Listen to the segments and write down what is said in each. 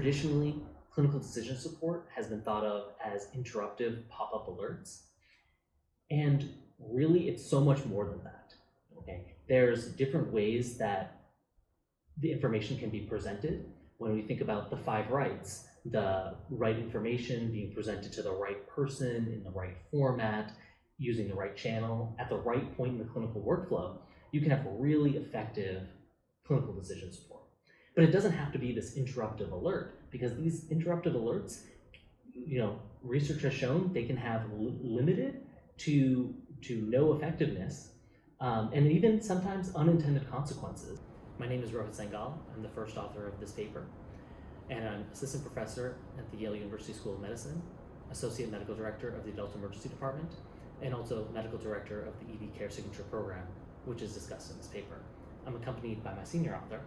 traditionally, clinical decision support has been thought of as interruptive pop-up alerts. And really, it's so much more than that. Okay, there's different ways that the information can be presented. When we think about the 5 rights, the right information being presented to the right person in the right format, using the right channel at the right point in the clinical workflow, you can have really effective clinical decision support. But it doesn't have to be this interruptive alert, because these interruptive alerts, research has shown they can have limited to no effectiveness, and even sometimes unintended consequences. My name is Rohit Sangal. I'm the first author of this paper, and I'm assistant professor at the Yale University School of Medicine, associate medical director of the Adult Emergency Department, and also medical director of the ED Care Signature Program, which is discussed in this paper. I'm accompanied by my senior author.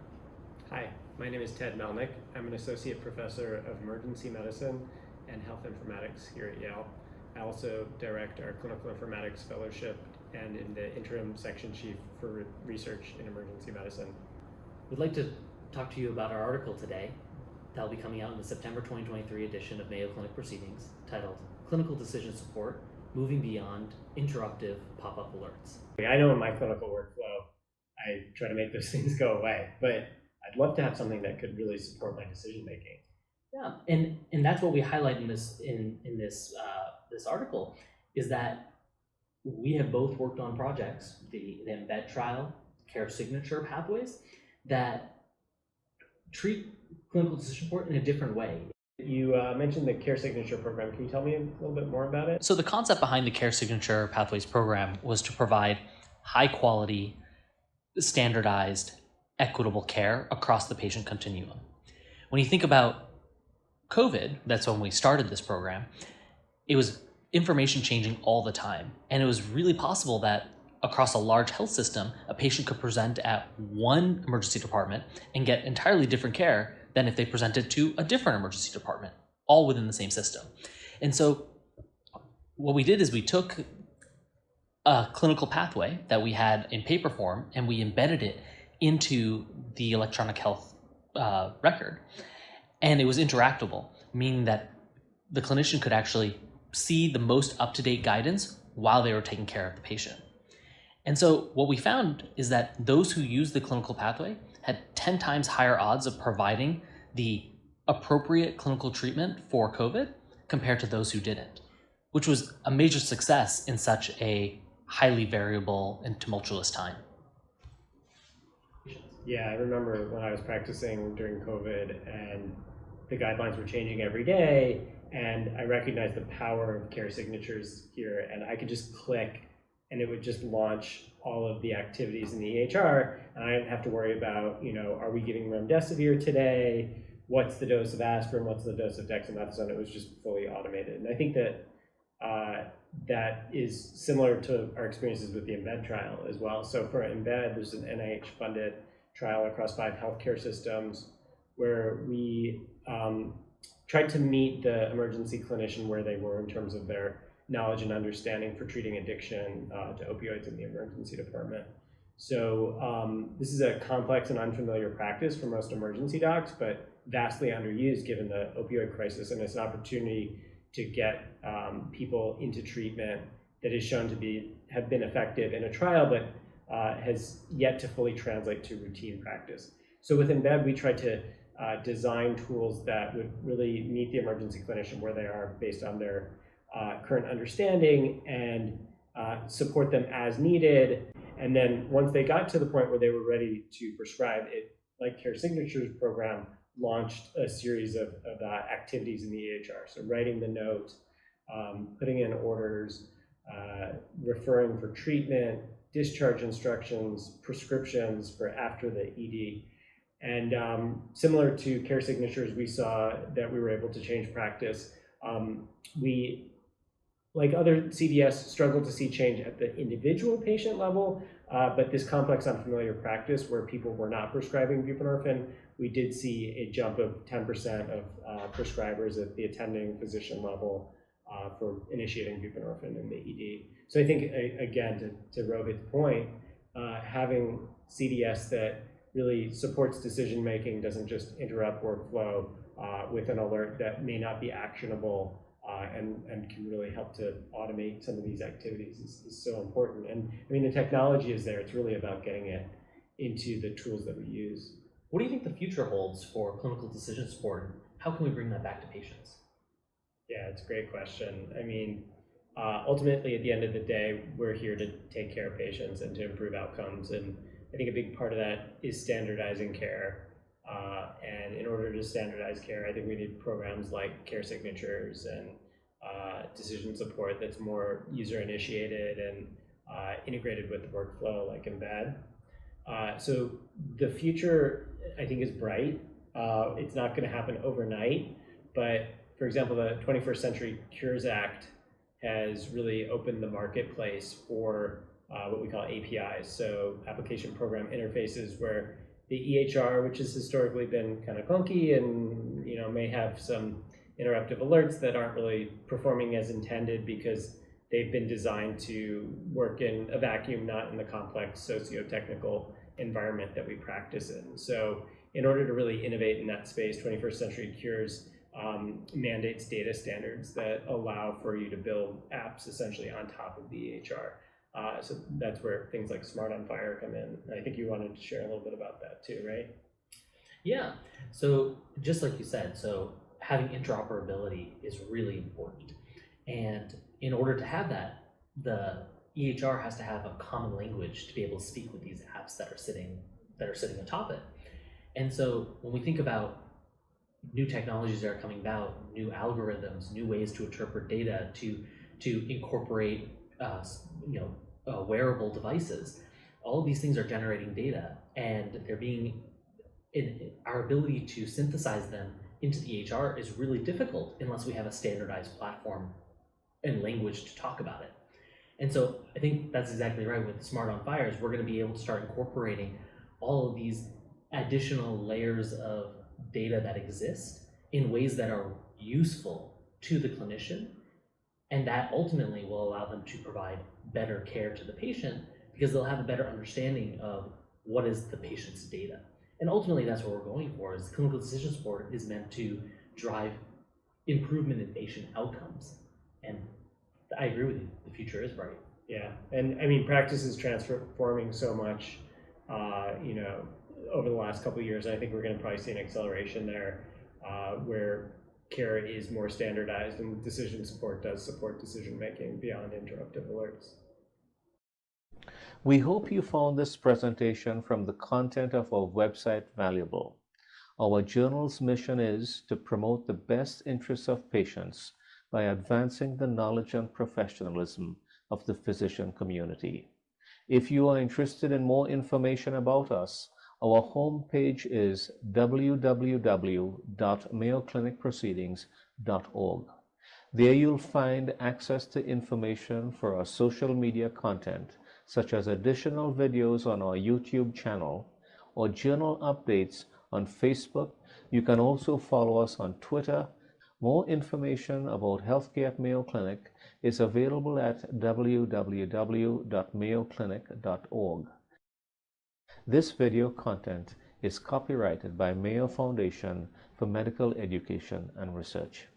Hi, my name is Ted Melnick. I'm an associate professor of emergency medicine and health informatics here at Yale. I also direct our clinical informatics fellowship and in the interim section chief for research in emergency medicine. We'd like to talk to you about our article today that'll be coming out in the September 2023 edition of Mayo Clinic Proceedings, titled Clinical Decision Support, Moving Beyond Interruptive Pop-Up Alerts. I know in my clinical workflow, I try to make those things go away, but I'd love to have something that could really support my decision-making. Yeah, and that's what we highlight in this article, is that we have both worked on projects, the embed trial, care signature pathways, that treat clinical decision support in a different way. You mentioned the care signature program. Can you tell me a little bit more about it? So the concept behind the care signature pathways program was to provide high quality, standardized, equitable care across the patient continuum. When you think about COVID, that's when we started this program, it was information changing all the time. And it was really possible that across a large health system, a patient could present at one emergency department and get entirely different care than if they presented to a different emergency department, all within the same system. And so what we did is we took a clinical pathway that we had in paper form and we embedded it into the electronic health record. And it was interactable, meaning that the clinician could actually see the most up-to-date guidance while they were taking care of the patient. And so what we found is that those who used the clinical pathway had 10 times higher odds of providing the appropriate clinical treatment for COVID compared to those who didn't, which was a major success in such a highly variable and tumultuous time. Yeah, I remember when I was practicing during COVID and the guidelines were changing every day, and I recognized the power of care signatures here, and I could just click and it would just launch all of the activities in the EHR, and I didn't have to worry about, are we giving remdesivir today? What's the dose of aspirin? What's the dose of dexamethasone? It was just fully automated. And I think that that is similar to our experiences with the embed trial as well. So for embed, there's an NIH-funded trial across 5 healthcare systems where we tried to meet the emergency clinician where they were in terms of their knowledge and understanding for treating addiction to opioids in the emergency department. So this is a complex and unfamiliar practice for most emergency docs, but vastly underused given the opioid crisis, and it's an opportunity to get people into treatment that is shown to have been effective in a trial, but has yet to fully translate to routine practice. So with Embed, we tried to design tools that would really meet the emergency clinician where they are based on their current understanding and support them as needed. And then once they got to the point where they were ready to prescribe it, like Care Signatures program launched a series of activities in the EHR. So writing the note, putting in orders, referring for treatment, discharge instructions, prescriptions for after the ED. And similar to Care Signatures, we saw that we were able to change practice. We, like other CDS, struggled to see change at the individual patient level, but this complex unfamiliar practice where people were not prescribing buprenorphine, we did see a jump of 10% of prescribers at the attending physician level for initiating buprenorphine in the ED. So I think, again, to Rohit's point, having CDS that really supports decision-making, doesn't just interrupt workflow, with an alert that may not be actionable and can really help to automate some of these activities is so important. And I mean, the technology is there. It's really about getting it into the tools that we use. What do you think the future holds for clinical decision support? How can we bring that back to patients? Yeah, it's a great question. I mean, ultimately, at the end of the day, we're here to take care of patients and to improve outcomes. And I think a big part of that is standardizing care. And in order to standardize care, I think we need programs like care signatures and decision support that's more user-initiated and integrated with the workflow, like Embed. So the future, I think, is bright. It's not going to happen overnight, but for example, the 21st Century Cures Act has really opened the marketplace for what we call APIs, so application program interfaces, where the EHR, which has historically been kind of clunky and may have some interruptive alerts that aren't really performing as intended because they've been designed to work in a vacuum, not in the complex socio-technical environment that we practice in. So in order to really innovate in that space, 21st Century Cures mandates data standards that allow for you to build apps essentially on top of the EHR. So that's where things like Smart on Fire come in. I think you wanted to share a little bit about that too, right? Yeah, so just like you said, so having interoperability is really important. And in order to have that, the EHR has to have a common language to be able to speak with these apps that are sitting atop it. And so when we think about new technologies that are coming about, new algorithms, new ways to interpret data, to incorporate wearable devices, all of these things are generating data, and they're being our ability to synthesize them into the EHR is really difficult unless we have a standardized platform and language to talk about it. And so I think that's exactly right. With Smart on Fires, we're going to be able to start incorporating all of these additional layers of data that exist in ways that are useful to the clinician, and that ultimately will allow them to provide better care to the patient because they'll have a better understanding of what is the patient's data. And ultimately, that's what we're going for, is clinical decision support is meant to drive improvement in patient outcomes. And I agree with you, the future is bright. Yeah, and I mean, practice is transforming so much, over the last couple of years. I think we're going to probably see an acceleration there where care is more standardized and decision support does support decision-making beyond interruptive alerts. We hope you found this presentation from the content of our website valuable. Our journal's mission is to promote the best interests of patients by advancing the knowledge and professionalism of the physician community. If you are interested in more information about us, our homepage is www.mayoclinicproceedings.org. There you'll find access to information for our social media content, such as additional videos on our YouTube channel or journal updates on Facebook. You can also follow us on Twitter. More information about healthcare at Mayo Clinic is available at www.mayoclinic.org. This video content is copyrighted by Mayo Foundation for Medical Education and Research.